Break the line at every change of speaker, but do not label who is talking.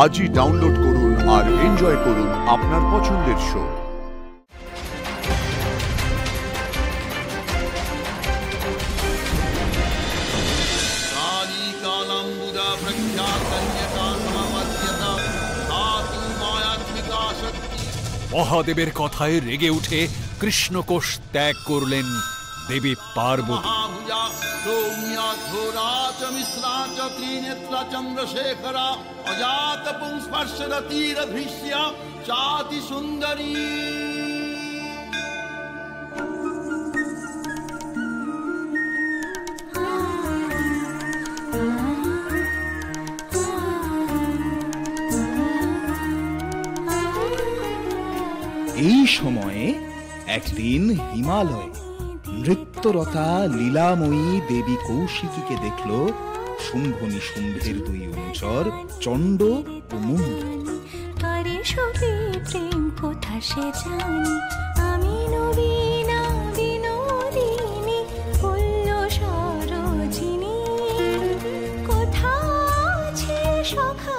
আজই ডাউনলোড করুন আর এনজয় করুন আপনার পছন্দের শো।
মহাদেবের কথায় রেগে উঠে কৃষ্ণকোষ ত্যাগ করলেন দেবী পার্বতী।
চন্দ্রশেখরা অজাত পুংস্পর্শরতিরধৃষ্যা চাতি সুন্দরী।
এই সময়ে একদিন হিমালয়ে নৃত্যরতা লীলাময়ী দেবী কৌশিকীকে দেখল শুম্ভ নিশুম্ভের দুই অনুচর চণ্ড ও মুণ্ড।
প্রেম কোথা সে জানি, আমি নবীনা বিনোদিনী ফুল্ল সরোজিনী। কোথা আছে সখা